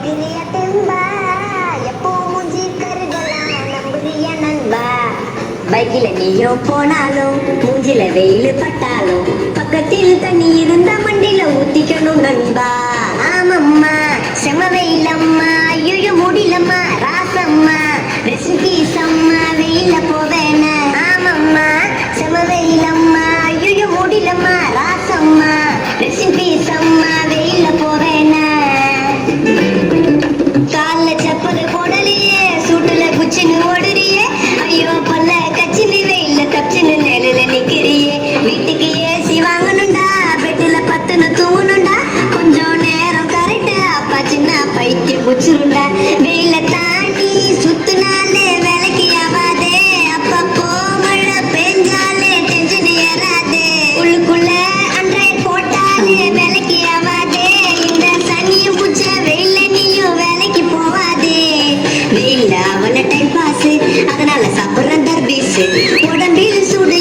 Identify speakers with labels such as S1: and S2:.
S1: நம்பினிய தெம்பா எப்போ மூஞ்சி கருகலாம் நம்புறிய நண்பா. பைக்கில நீயும் போனாலும் மூஞ்சில வெயில் பட்டாலும் பக்கத்தில் தண்ணி இருந்த மண்டில ஊத்திக்கணும் நண்பா. ஆமம்மா செம வெயிலம்மா ஐயோ முடியலம்மா ராசம்மா ரெசிபி சம்மா வெயில போவேன. ஆமம்மா செம வெயிலம்மா ஐயோ முடியலம்மா ராசம்மா ரெசிபி சம்மா வெயில போவேன. கால்ல செப்பல் போடலையே சூட்டுல குச்சின்னு ஓடுறியே ஐயோ பல்ல கச்சின்னு வெயில தப்பிச்சுன்னு நிழல நிக்கிறியே. வீட்டுக்கு ஏசி வாங்கணுண்டா பெட்டுல பத்துன்னு தூங்கணுண்டா கொஞ்சம் நேரம் கரெக்ட் அப்பா சின்ன பைக்கு புச்சிருண்டா. வெயில தாண்டி சுத்துனாலே வேலைக்கு ஆகாதே அப்பப்போ மழை பெஞ்சாலே டென்ஷன் ஏறாதே உள்ளுக்குள்ள அன்றைய போட்டாலே வேலைக்கு ஆகாதே. இந்த சனியும் புச்ச வெயில நீயும் வேலைக்கு போவாதே. வெயில அவன டைம் பாஸ் அதனால சாப்பிடுற தர்பீஸ் உடம்பில் சூடு